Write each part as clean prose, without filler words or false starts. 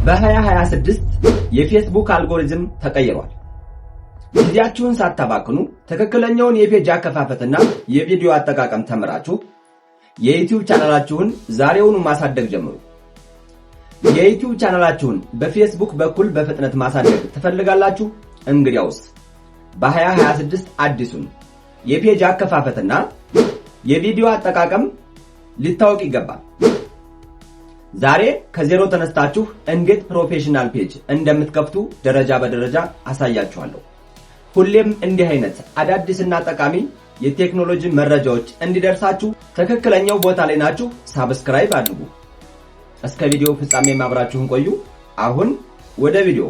በ2026 የፌስቡክ አልጎሪዝም ተቀይሯል። ጊዜያችሁን ሳታባክኑ ትክክለኛውን የፔጅ አከፋፈትና የቪዲዮ አጠቃቀም ተምራችሁ የዩቲዩብ ቻናላችሁን ዛሬውኑ ማሳደግ ጀምሩ። የዩቲዩብ ቻናላችሁን በፌስቡክ በኩል በፍጥነት ማሳደግ ትፈልጋላችሁ? እንግዲያውስ በ2026 አዲሱን የፔጅ አከፋፈትና የቪዲዮ አጠቃቀም ሊታወቅ ይገባል። ዛሬ ከዜሮ ተነስታችሁ እንዴት ፕሮፌሽናል ፔጅ እንደምትከፍቱ ደረጃ በደረጃ አሳያችኋለሁ። ሁሌም እንዲህ አይነት አዳዲስና ጠቃሚ የቴክኖሎጂ መረጃዎች እንዲደርሳችሁ ትክክለኛው ቦታ ላይ ናችሁ። ሳብስክራይብ አድርጉ። እስከ ቪዲዮ ፍጻሜ አብራችሁን ቆዩ። አሁን ወደ ቪዲዮ።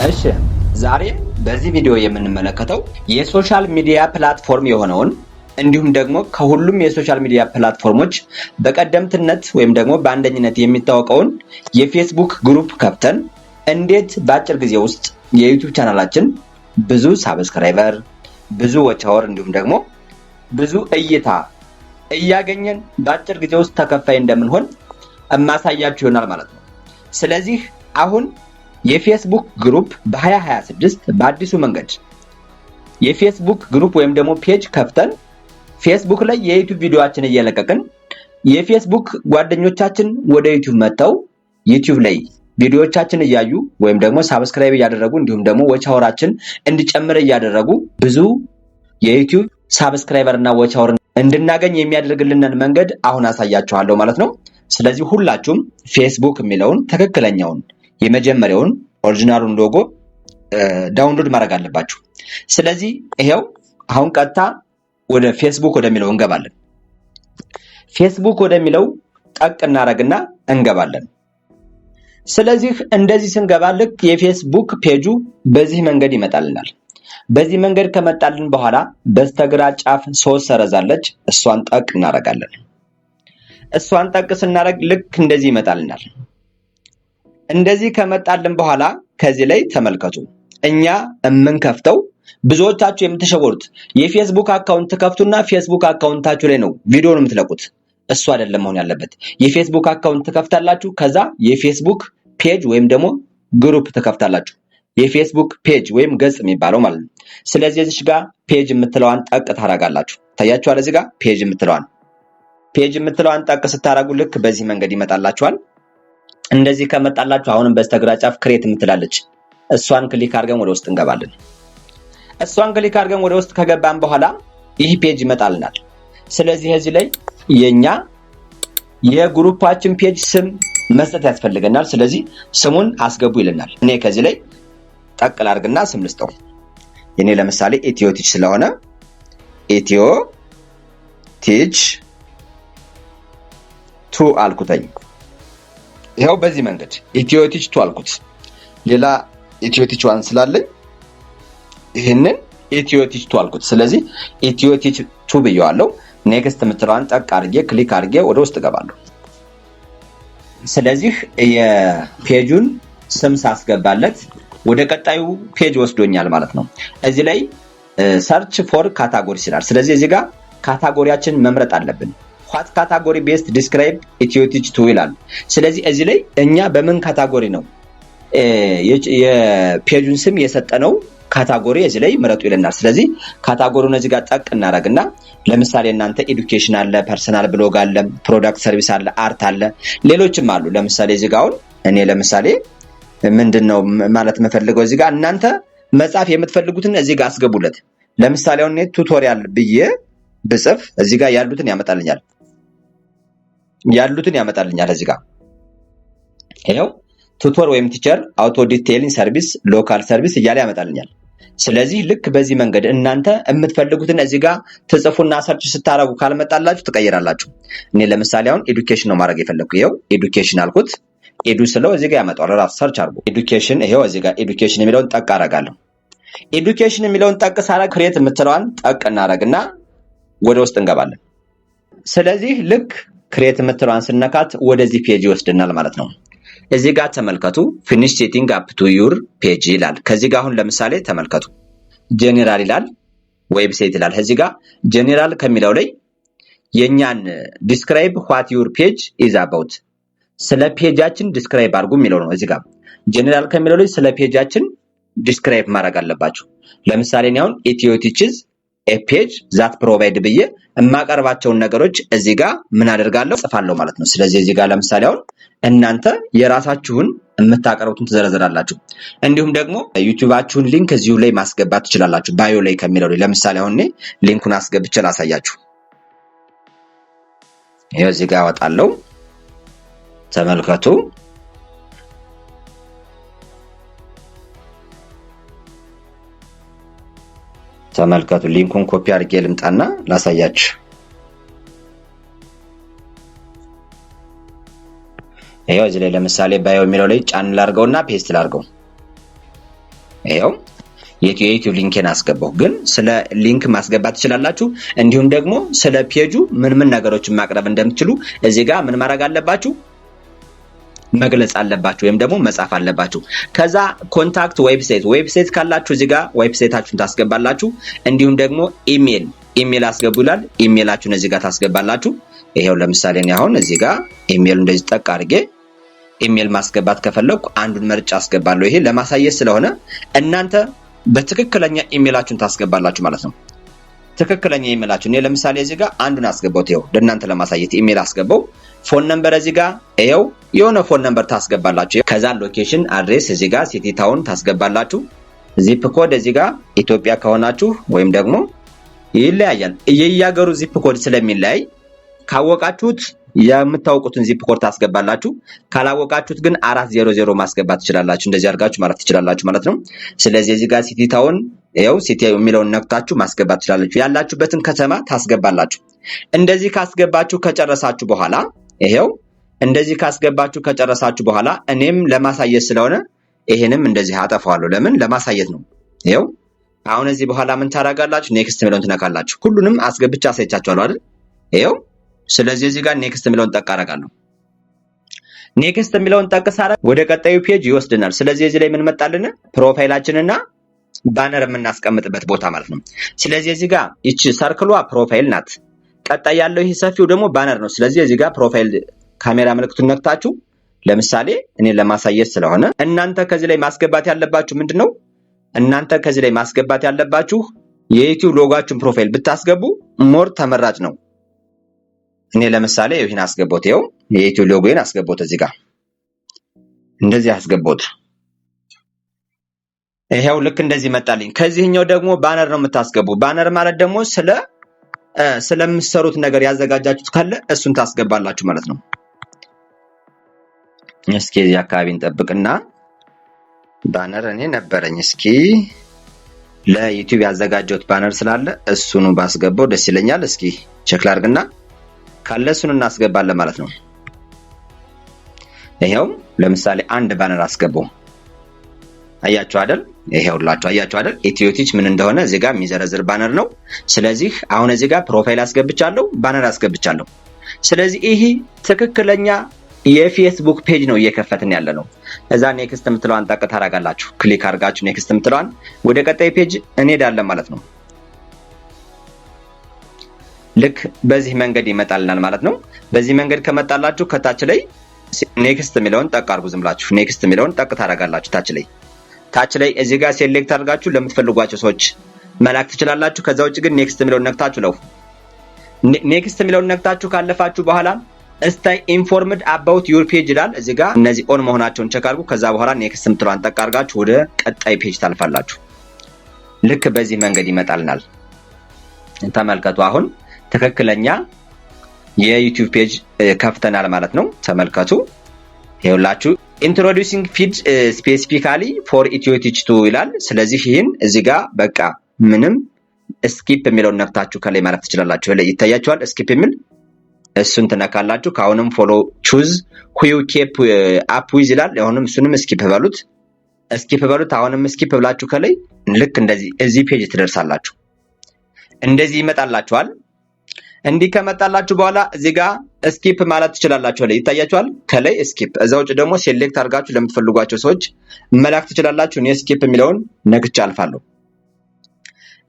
እሺ፣ ዛሬ በዚህ ቪዲዮ የምንመለከተው የሶሻል ሚዲያ ፕላትፎርም የሆነውን እንዲሁም ደግሞ ከሁሉም የሶሻል ሚዲያ ፕላትፎርሞች በቀደምትነት ወይም ደግሞ በአንደኝነት የሚታወቀውን የፌስቡክ ግሩፕ ከፍተን እንዴት በአጭር ጊዜ ውስጥ የዩቲዩብ ቻናላችን ብዙ ሳብስክራይበር፣ ብዙ ዎች አወር እንዲሁም ደግሞ ብዙ እይታ እያገኘን በአጭር ጊዜ ውስጥ ተከፋይ እንደምንሆን ማሳያችሁ ይሆናል ማለት ነው። ስለዚህ አሁን የፌስቡክ ግሩፕ በ2026 በአዲሱ መንገድ የፌስቡክ ግሩፕ ወይም ደግሞ ፔጅ ከፍተን ፌስቡክ ላይ የዩቲዩብ ቪዲዮአችንን እየለቀቅን የፌስቡክ ጓደኞቻችን ወደ ዩቲዩብ መጥተው ዩቲዩብ ላይ ቪዲዮዎቻችን እያዩ ወይም ደግሞ ሳብስክራይብ እያደረጉ እንዲሁም ደግሞ ዎች አወራችን እንዲጨምር እያደረጉ ብዙ የዩቲዩብ ሳብስክራይበር እና ዎች አወር እንድናገኝ የሚያደርግልንን መንገድ አሁን አሳያችኋለሁ ማለት ነው። ስለዚህ ሁላችሁም ፌስቡክ የሚለውን ትክክለኛውን የመጀመሪያውን ኦሪጂናሉን ሎጎ ዳውንሎድ ማድረግ አለባችሁ። ስለዚህ ይሄው አሁን ቀጥታ ወደ ፌስቡክ ወደሚለው እንገባለን። ፌስቡክ ወደሚለው ጠቅ እናረግና እንገባለን። ስለዚህ እንደዚህ ስንገባ ልክ የፌስቡክ ፔጁ በዚህ መንገድ ይመጣልናል። በዚህ መንገድ ከመጣልን በኋላ በስተግራ ጫፍ 3 ሰረዛለች፣ እሷን ጠቅ እናረጋለን። እሷን ጠቅ ስናረግ ልክ እንደዚህ ይመጣልናል። እንደዚህ ከመጣልን በኋላ ከዚህ ላይ ተመልከቱ። እኛ የምንከፍተው ብዙዎቻችሁ የምትሸወሩት የፌስቡክ አካውንት ከፍቱና ፌስቡክ አካውንታችሁ ላይ ነው ቪዲዮውን የምትለቁት። እሱ አይደለም መሆን ያለበት። የፌስቡክ አካውንት ተከፍታላችሁ፣ ከዛ የፌስቡክ ፔጅ ወይም ደግሞ ግሩፕ ተከፍታላችሁ። የፌስቡክ ፔጅ ወይም ገጽ የሚባለው ማለት ነው። ስለዚህ እዚህ ጋር ፔጅ የምትለዋን ጠቅ ታረጋላችሁ። ታያችኋል። እዚህ ጋር ፔጅ የምትለዋን ጠቅ ስታረጉ ልክ በዚህ መንገድ ይመጣላችኋል። እንደዚህ ከመጣላችሁ አሁንም በስተግራ ጫፍ ክሬት የምትላለች እሷን ክሊክ አድርገን ወደ ውስጥ እንገባለን። እሷን ክሊክ አድርገን ወደ ውስጥ ከገባን በኋላ ይህ ፔጅ ይመጣልናል። ስለዚህ እዚህ ላይ የኛ የግሩፓችን ፔጅ ስም መስጠት ያስፈልገናል። ስለዚህ ስሙን አስገቡ ይለናል። እኔ ከዚህ ላይ ጠቅል አድርግና ስም ልስጠው። የኔ ለምሳሌ ኢትዮ ቲች ስለሆነ ኢትዮ ቲች 2 አልኩተኝ። ይሄው በዚህ መንገድ ኢትዮ ቲች 2 አልኩት። ሌላ ኢትዮ ቲች 1 ስላለኝ ይሄንን ኢትዮ ቲች 2 አልኩት። ስለዚህ ኢትዮ ቲች 2 ብየዋለሁ። ኔክስት የምትለዋን ጠቅ አድርጌ ክሊክ አድርጌ ወደ ውስጥ ገባለሁ። ስለዚህ የፔጁን ስም ሳስገባለት ወደ ቀጣዩ ፔጅ ወስዶኛል ማለት ነው። እዚህ ላይ ሰርች ፎር ካታጎሪ ይላል። ስለዚህ እዚህ ጋር ካታጎሪያችን መምረጥ አለብን። what category based describe ኢትዮ ቲች 2 ይላል። ስለዚህ እዚህ ላይ እኛ በምን ካታጎሪ ነው የፔጁን ስም የሰጠነው ካታጎሪ እዚህ ላይ ምረጡ ይለናል። ስለዚህ ካታጎሪውን እዚህ ጋር ጠቅ እናረግና ለምሳሌ እናንተ ኤዱኬሽን አለ፣ ፐርሰናል ብሎግ አለ፣ ፕሮዳክት ሰርቪስ አለ፣ አርት አለ፣ ሌሎችም አሉ። ለምሳሌ እዚህ ጋር አሁን እኔ ለምሳሌ ምንድነው ማለት መፈልገው እዚህ ጋር እናንተ መጻፍ የምትፈልጉትን እዚህ ጋር አስገቡለት። ለምሳሌ አሁን እኔ ቱቶሪያል ብዬ ብጽፍ እዚህ ጋር ያሉትን ያመጣልኛል እዚህ ጋር ይሄው ቱቶር ወይም ቲቸር አውቶ ዲቴይሊንግ ሰርቪስ ሎካል ሰርቪስ እያለ ያመጣልኛል። ስለዚህ ልክ በዚህ መንገድ እናንተ የምትፈልጉትን እዚህ ጋር ትጽፉና ሰርች ስታረጉ ካልመጣላችሁ ትቀይራላችሁ። እኔ ለምሳሌ አሁን ኤዱኬሽን ነው ማድረግ የፈለኩት። ይሄው ኤዱኬሽን አልኩት። ኤዱ ስለው እዚህ ጋር ያመጣው ራሱ ሰርች አድርጉ ኤዱኬሽን። ይሄው እዚህ ጋር ኤዱኬሽን የሚለውን ጠቅ አረጋለሁ። ኤዱኬሽን የሚለውን ጠቅ ሳረግ ክሬት የምትለዋን ጠቅ እናረግና ወደ ውስጥ እንገባለን። ስለዚህ ልክ ክሬት የምትለዋን ስነካት ወደዚህ ፔጅ ይወስድናል ማለት ነው። እዚህ ጋር ተመልከቱ finish setting up to your page ይላል። ከዚህ ጋር አሁን ለምሳሌ ተመልከቱ ጄኔራል ይላል፣ ዌብሳይት ይላል። እዚህ ጋር ጄኔራል ከሚለው ላይ የኛን describe what your page is about ስለ ፔጃችን ዲስክራይብ አድርጉ የሚለው ነው። እዚህ ጋር ጀነራል ከሚለው ላይ ስለ ፔጃችን ዲስክራይብ ማድረግ አለባችሁ። ለምሳሌ እኔ አሁን ኢትዮ ቲችዝ ኤ ፔጅ ዛት ፕሮቫይድ ብዬ የማቀርባቸውን ነገሮች እዚህ ጋር ምን አደርጋለሁ ጽፋለሁ ማለት ነው። ስለዚህ እዚህ ጋር ለምሳሌ አሁን እናንተ የራሳችሁን የምታቀርቡትን ትዘረዝራላችሁ። እንዲሁም ደግሞ ዩቲዩባችሁን ሊንክ እዚሁ ላይ ማስገባት ትችላላችሁ። ባዮ ላይ ከሚለው ላይ ለምሳሌ አሁን እኔ ሊንኩን አስገብቼ ላሳያችሁ። ይሄው እዚህ ጋር አወጣለሁ። ተመልከቱ። ሊንኩን ኮፒ አድርጌ ልምጣና ላሳያችሁ። ይሄው እዚህ ላይ ለምሳሌ ባዮ የሚለው ላይ ጫን ላድርገውና ፔስት ላድርገው። ይሄው የዩቲዩብ ሊንክን አስገባው። ግን ስለ ሊንክ ማስገባት ትችላላችሁ። እንዲሁም ደግሞ ስለ ፔጁ ምን ነገሮችን ማቅረብ እንደምትችሉ እዚህ ጋር ምን ማድረግ አለባችሁ? መግለጽ አለባችሁ ወይም ደግሞ መጻፍ አለባችሁ። ከዛ ኮንታክት ዌብሳይት ካላችሁ እዚህ ጋር ዌብሳይታችሁን ታስገባላችሁ። እንዲሁም ደግሞ ኢሜል አስገቡ ይላል። ኢሜላችሁን እዚህ ጋር ታስገባላችሁ። ይሄው ለምሳሌ እኔ አሁን እዚህ ጋር ኢሜል እንደዚህ ጠቅ አድርጌ ኢሜል ማስገባት ከፈለኩ አንዱን መርጫ አስገባለሁ። ይሄ ለማሳየት ስለሆነ እናንተ በትክክለኛ ኢሜላችሁን ታስገባላችሁ ማለት ነው። ትክክለኛ ኢሜላችሁን እኔ ለምሳሌ እዚህ ጋር አንዱን አስገባሁት። ይሄው ለእናንተ ለማሳየት ኢሜል አስገባው። ፎን ነምበር እዚህ ጋር ይሄው የሆነ ፎን ነምበር ታስገባላችሁ። ከዛ ሎኬሽን አድሬስ እዚህ ጋር ሲቲ ታውን ታስገባላችሁ። ዚፕ ኮድ እዚህ ጋር ኢትዮጵያ ከሆናችሁ ወይም ደግሞ ይለያያል። የየሀገሩ ዚፕ ኮድ ስለሚለያይ ካወቃችሁት የምታውቁትን ዚፕ ኮድ ታስገባላችሁ። ካላወቃችሁት ግን 400 ማስገባት ትችላላችሁ። እንደዚህ አድርጋችሁ ማለት ትችላላችሁ ማለት ነው። ስለዚህ እዚህ ጋር ሲቲ ታውን ይሄው ሲቲ የሚለውን ነክታችሁ ማስገባት ትችላላችሁ። ያላችሁበትን ከተማ ታስገባላችሁ። እንደዚህ ካስገባችሁ ከጨረሳችሁ በኋላ ይሄው እንደዚህ ካስገባችሁ ከጨረሳችሁ በኋላ እኔም ለማሳየት ስለሆነ ይሄንም እንደዚህ አጠፋዋለሁ። ለምን? ለማሳየት ነው። ይሄው አሁን እዚህ በኋላ ምን ታደርጋላችሁ? ኔክስት የሚለውን ትነካላችሁ። ሁሉንም አስገብቻ አሳይቻችኋለሁ አይደል? ይሄው ስለዚህ እዚህ ጋር ኔክስት የሚለውን ጠቅ አደርጋለሁ። ኔክስት የሚለውን ጠቅ ሳደርግ ወደ ቀጣዩ ፔጅ ይወስድናል። ስለዚህ እዚህ ላይ ምን መጣልን? ፕሮፋይላችንና ባነር የምናስቀምጥበት ቦታ ማለት ነው። ስለዚህ እዚህ ጋር እቺ ሰርክሏ ፕሮፋይል ናት። ቀጣይ ያለው ይሄ ሰፊው ደግሞ ባነር ነው። ስለዚህ እዚህ ጋር ፕሮፋይል ካሜራ ምልክቱን ነክታችሁ ለምሳሌ እኔ ለማሳየት ስለሆነ እናንተ ከዚህ ላይ ማስገባት ያለባችሁ ምንድነው? እናንተ ከዚህ ላይ ማስገባት ያለባችሁ የዩቲዩብ ሎጎአችሁን ፕሮፋይል ብታስገቡ ሞር ተመራጭ ነው። እኔ ለምሳሌ ይሄን አስገቦት። ይሄው የዩቲዩብ ሎጎዬን አስገቦት። እዚህ ጋር እንደዚህ አስገቦት። ይሄው ልክ እንደዚህ መጣልኝ። ከዚህኛው ደግሞ ባነር ነው የምታስገቡ። ባነር ማለት ደግሞ ስለምትሰሩት ነገር ያዘጋጃችሁት ካለ እሱን ታስገባላችሁ ማለት ነው። እስኪ እዚህ አካባቢ እንጠብቅና ባነር እኔ ነበረኝ። እስኪ ለዩቲዩብ ያዘጋጀሁት ባነር ስላለ እሱን ባስገባው ደስ ይለኛል። እስኪ ቼክ ላድርግና ካለ እሱን እናስገባለን ማለት ነው። ይሄው ለምሳሌ አንድ ባነር አስገባው። አያችሁ አይደል? ይሄውላችሁ አያችሁ አይደል? ኢትዮ ቲች ምን እንደሆነ እዚህ ጋር የሚዘረዝር ባነር ነው። ስለዚህ አሁን እዚህ ጋር ፕሮፋይል አስገብቻለሁ፣ ባነር አስገብቻለሁ። ስለዚህ ይሄ ትክክለኛ የፌስቡክ ፔጅ ነው እየከፈትን ያለ ነው። እዛ ኔክስት የምትለዋን ጠቅ ታደርጋላችሁ። ክሊክ አድርጋችሁ ኔክስት የምትለዋን ወደ ቀጣይ ፔጅ እንሄዳለን ማለት ነው። ልክ በዚህ መንገድ ይመጣልናል ማለት ነው። በዚህ መንገድ ከመጣላችሁ ከታች ላይ ኔክስት የሚለውን ጠቅ አድርጉ። ዝም ብላችሁ ኔክስት የሚለውን ጠቅ ታደርጋላችሁ። ታች ላይ እዚህ ጋር ሴሌክት አድርጋችሁ ለምትፈልጓቸው ሰዎች መላክ ትችላላችሁ። ከዛ ውጭ ግን ኔክስት የሚለውን ነክታችሁ ነው። ኔክስት የሚለውን ነክታችሁ ካለፋችሁ በኋላ ስታይ ኢንፎርምድ አባውት ዩር ፔጅ ይላል። እዚህ ጋር እነዚህ ኦን መሆናቸውን ቼክ አድርጉ። ከዛ በኋላ ኔክስት የምትለዋን ጠቅ አድርጋችሁ ወደ ቀጣይ ፔጅ ታልፋላችሁ። ልክ በዚህ መንገድ ይመጣልናል። ተመልከቱ። አሁን ትክክለኛ የዩቲዩብ ፔጅ ከፍተናል ማለት ነው። ተመልከቱ። ይኸውላችሁ ኢንትሮዲዩሲንግ ፊድ ስፔሲፊካሊ ፎር ኢትዮ ቲች 2 ይላል። ስለዚህ ይህን እዚህ ጋር በቃ ምንም ስኪፕ የሚለውን ነክታችሁ ከላይ ማለት ትችላላችሁ። ላይ ይታያችኋል ስኪፕ የሚል እሱን ትነካላችሁ። ካሁንም ፎሎ ቹዝ ሁ ዩ ኬፕ አፕ ዊዝ ይላል። አሁንም እሱንም ስኪፕ በሉት። አሁንም ስኪፕ ብላችሁ ከላይ ልክ እንደዚህ እዚህ ፔጅ ትደርሳላችሁ። እንደዚህ ይመጣላችኋል። እንዲህ ከመጣላችሁ በኋላ እዚህ ጋር ስኪፕ ማለት ትችላላችሁ። ላይ ይታያችኋል ከላይ ስኪፕ። እዛ ውጭ ደግሞ ሴሌክት አድርጋችሁ ለምትፈልጓቸው ሰዎች መላክ ትችላላችሁ። እኔ ስኪፕ የሚለውን ነክቼ አልፋለሁ።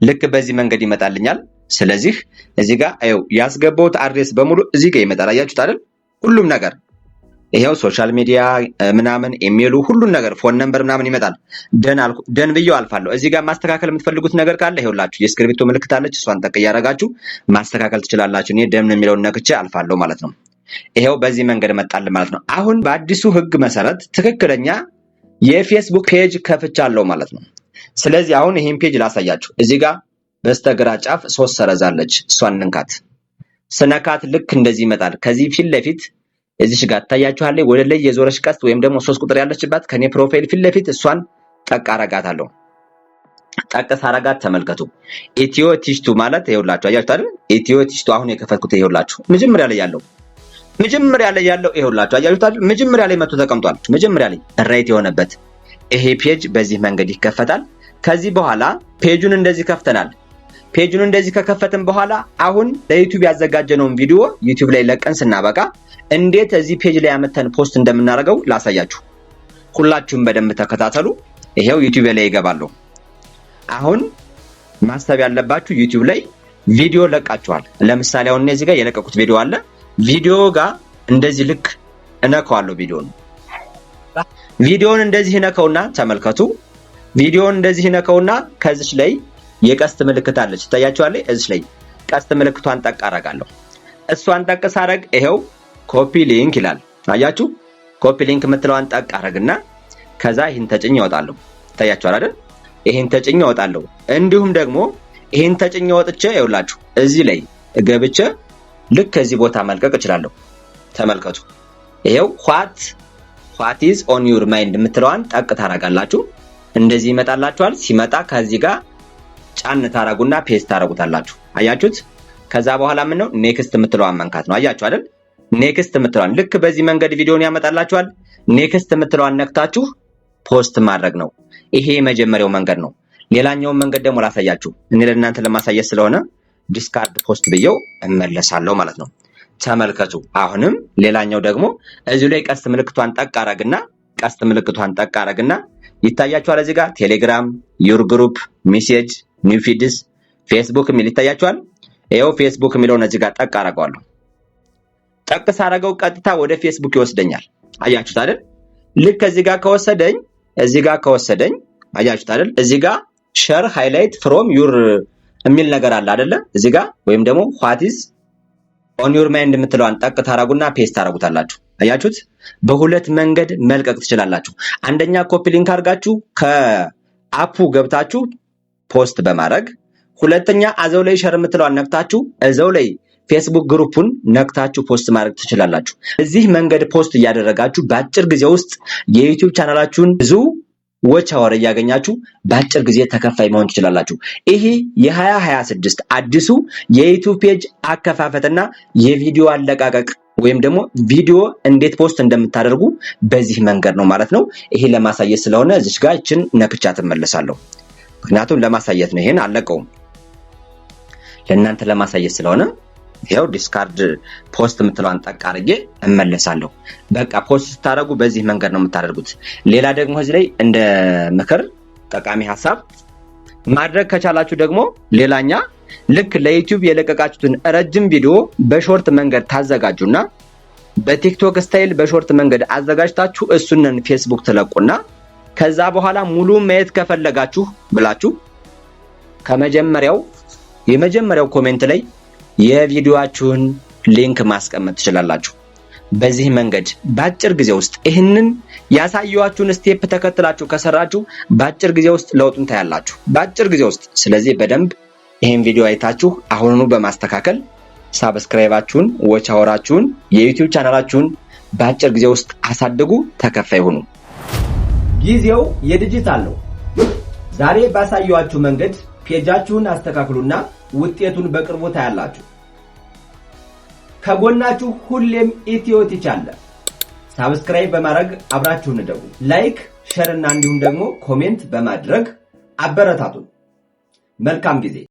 ልክ በዚህ መንገድ ይመጣልኛል። ስለዚህ እዚህ ጋር ያስገባሁት አድሬስ በሙሉ እዚህ ጋር ይመጣል። አያችሁት አይደል? ሁሉም ነገር ይሄው ሶሻል ሚዲያ ምናምን ኢሜሉ ሁሉን ነገር ፎን ነምበር ምናምን ይመጣል። ደን ብዬው አልፋለሁ። እዚህ ጋር ማስተካከል የምትፈልጉት ነገር ካለ ይሄውላችሁ የስክሪፕቶ ምልክት አለች። እሷን ጠቅ እያደረጋችሁ ማስተካከል ትችላላችሁ። እኔ ደን የሚለውን ነክቼ አልፋለሁ ማለት ነው። ይሄው በዚህ መንገድ መጣል ማለት ነው። አሁን በአዲሱ ህግ መሰረት ትክክለኛ የፌስቡክ ፔጅ ከፍቻለሁ ማለት ነው። ስለዚህ አሁን ይሄን ፔጅ ላሳያችሁ። እዚህ ጋር በስተግራ ጫፍ 3 ሰረዛለች። እሷን እንካት። ስነካት ልክ እንደዚህ ይመጣል። ከዚህ ፊት ለፊት እዚሽ ጋር ታያችኋለች። ወደ ላይ የዞረሽ ቀስት ወይም ደግሞ 3 ቁጥር ያለችባት ከኔ ፕሮፋይል ፊት ለፊት እሷን ጠቅ አረጋታለሁ። ጠቅ ሳረጋት ተመልከቱ። ኢትዮ ቲሽቱ ማለት ይኸውላችሁ፣ አያችሁት አይደል? ኢትዮ ቲሽቱ አሁን የከፈትኩት ይኸውላችሁ መጀመሪያ ላይ ያለው ይኸውላችሁ፣ አያችሁት አይደል? መጀመሪያ ላይ መጥቶ ተቀምጧል። መጀመሪያ ላይ ራይት የሆነበት ይሄ ፔጅ በዚህ መንገድ ይከፈታል። ከዚህ በኋላ ፔጁን እንደዚህ ከፍተናል። ፔጁን እንደዚህ ከከፈትን በኋላ አሁን ለዩቲዩብ ያዘጋጀነውን ቪዲዮ ዩቲዩብ ላይ ለቀን ስናበቃ እንዴት እዚህ ፔጅ ላይ አመተን ፖስት እንደምናደርገው ላሳያችሁ። ሁላችሁም በደንብ ተከታተሉ። ይሄው ዩቲዩብ ላይ ይገባሉ። አሁን ማሰብ ያለባችሁ ዩቲዩብ ላይ ቪዲዮ ለቃችኋል። ለምሳሌ አሁን እዚህ ጋር የለቀቁት ቪዲዮ አለ። ቪዲዮ ጋር እንደዚህ ልክ እነካዋለሁ። ቪዲዮን እንደዚህ እነካውና ተመልከቱ። ቪዲዮን እንደዚህ እነካውና ከዚህ ላይ የቀስት ምልክት አለች ታያችኋለች። እዚህ ላይ ቀስት ምልክቷን ጠቅ አረጋለሁ። እሷን ጠቅ ሳረግ ይሄው ኮፒ ሊንክ ይላል። አያችሁ? ኮፒ ሊንክ የምትለዋን ጠቅ አረግና ከዛ ይሄን ተጭኝ እወጣለሁ። ታያችኋል አይደል? ይሄን ተጭኝ እወጣለሁ። እንዲሁም ደግሞ ይሄን ተጭኝ ወጥቼ ይኸውላችሁ እዚህ ላይ ገብቼ ልክ ከዚህ ቦታ መልቀቅ እችላለሁ። ተመልከቱ። ይሄው what is on your mind የምትለዋን ጠቅ ታረጋላችሁ። እንደዚህ ይመጣላችኋል። ሲመጣ ከዚህ ጋር ጫን ታረጉና ፔስት ታረጉታላችሁ። አያችሁት? ከዛ በኋላ ምን ነው ኔክስት የምትለዋን መንካት ነው። አያችሁ አይደል? ኔክስት የምትለዋን ልክ በዚህ መንገድ ቪዲዮን ያመጣላችኋል። ኔክስት የምትለዋን ነክታችሁ ፖስት ማድረግ ነው። ይሄ የመጀመሪያው መንገድ ነው። ሌላኛውን መንገድ ደግሞ ላሳያችሁ። እኔ ለእናንተ ለማሳየት ስለሆነ ዲስካርድ ፖስት ብየው እመለሳለሁ ማለት ነው። ተመልከቱ። አሁንም ሌላኛው ደግሞ እዚሁ ላይ ቀስት ምልክቷን ጠቅ አረግና ይታያችኋል። እዚህ ጋር ቴሌግራም፣ ዩር ግሩፕ፣ ሜሴጅ፣ ኒው ፊድስ፣ ፌስቡክ የሚል ይታያችኋል። ይሄው ፌስቡክ የሚለውን እዚህ ጋር ጠቅ አረጋለሁ። ጠቅ ሳረገው ቀጥታ ወደ ፌስቡክ ይወስደኛል። አያችሁት አይደል? ልክ እዚህ ጋር ከወሰደኝ አያችሁት አይደል? እዚህ ጋር ሼር ሃይላይት ፍሮም ዩር የሚል ነገር አለ አይደለ? እዚህ ጋር ወይም ደግሞ what is on your mind የምትለዋን ጠቅ ታረጉና ፔስት ታረጉታላችሁ። አያችሁት? በሁለት መንገድ መልቀቅ ትችላላችሁ። አንደኛ ኮፒ ሊንክ አድርጋችሁ ከአፑ ገብታችሁ ፖስት በማድረግ፣ ሁለተኛ አዘው ላይ ሼር የምትለዋን ነክታችሁ እዛው ላይ ፌስቡክ ግሩፑን ነክታችሁ ፖስት ማድረግ ትችላላችሁ። እዚህ መንገድ ፖስት እያደረጋችሁ በአጭር ጊዜ ውስጥ የዩቲዩብ ቻናላችሁን ብዙ ዎች አወር እያገኛችሁ በአጭር ጊዜ ተከፋይ መሆን ትችላላችሁ። ይሄ የ2026 አዲሱ የዩቲዩብ ፔጅ አከፋፈትና የቪዲዮ አለቃቀቅ ወይም ደግሞ ቪዲዮ እንዴት ፖስት እንደምታደርጉ በዚህ መንገድ ነው ማለት ነው። ይሄ ለማሳየት ስለሆነ እዚች ጋር እችን ነክቻት እመለሳለሁ። ምክንያቱም ለማሳየት ነው። ይሄን አለቀውም ለእናንተ ለማሳየት ስለሆነ ይሄው ዲስካርድ ፖስት የምትለዋን ጠቅ አድርጌ እመለሳለሁ። በቃ ፖስት ስታደርጉ በዚህ መንገድ ነው የምታደርጉት። ሌላ ደግሞ እዚህ ላይ እንደ ምክር ጠቃሚ ሐሳብ ማድረግ ከቻላችሁ ደግሞ ሌላኛ ልክ ለዩቲዩብ የለቀቃችሁትን ረጅም ቪዲዮ በሾርት መንገድ ታዘጋጁና በቲክቶክ ስታይል በሾርት መንገድ አዘጋጅታችሁ እሱንን ፌስቡክ ትለቁና ከዛ በኋላ ሙሉ ማየት ከፈለጋችሁ ብላችሁ የመጀመሪያው ኮሜንት ላይ የቪዲዮአችሁን ሊንክ ማስቀመጥ ትችላላችሁ። በዚህ መንገድ በአጭር ጊዜ ውስጥ ይህንን ያሳየኋችሁን ስቴፕ ተከትላችሁ ከሰራችሁ በአጭር ጊዜ ውስጥ ለውጡን ታያላችሁ። በአጭር ጊዜ ውስጥ። ስለዚህ በደንብ ይሄን ቪዲዮ አይታችሁ አሁኑኑ በማስተካከል ሳብስክራይባችሁን፣ ዎች አወራችሁን፣ የዩቲዩብ ቻናላችሁን በአጭር ጊዜ ውስጥ አሳድጉ፣ ተከፋይ ሁኑ። ጊዜው የዲጂታል ነው። ዛሬ ባሳየኋችሁ መንገድ ፔጃችሁን አስተካክሉና ውጤቱን በቅርቡ ታያላችሁ። ከጎናችሁ ሁሌም ኢትዮ ቲች አለ። ሳብስክራይብ በማድረግ አብራችሁን ደጉ። ላይክ፣ ሼር እና እንዲሁም ደግሞ ኮሜንት በማድረግ አበረታቱን። መልካም ጊዜ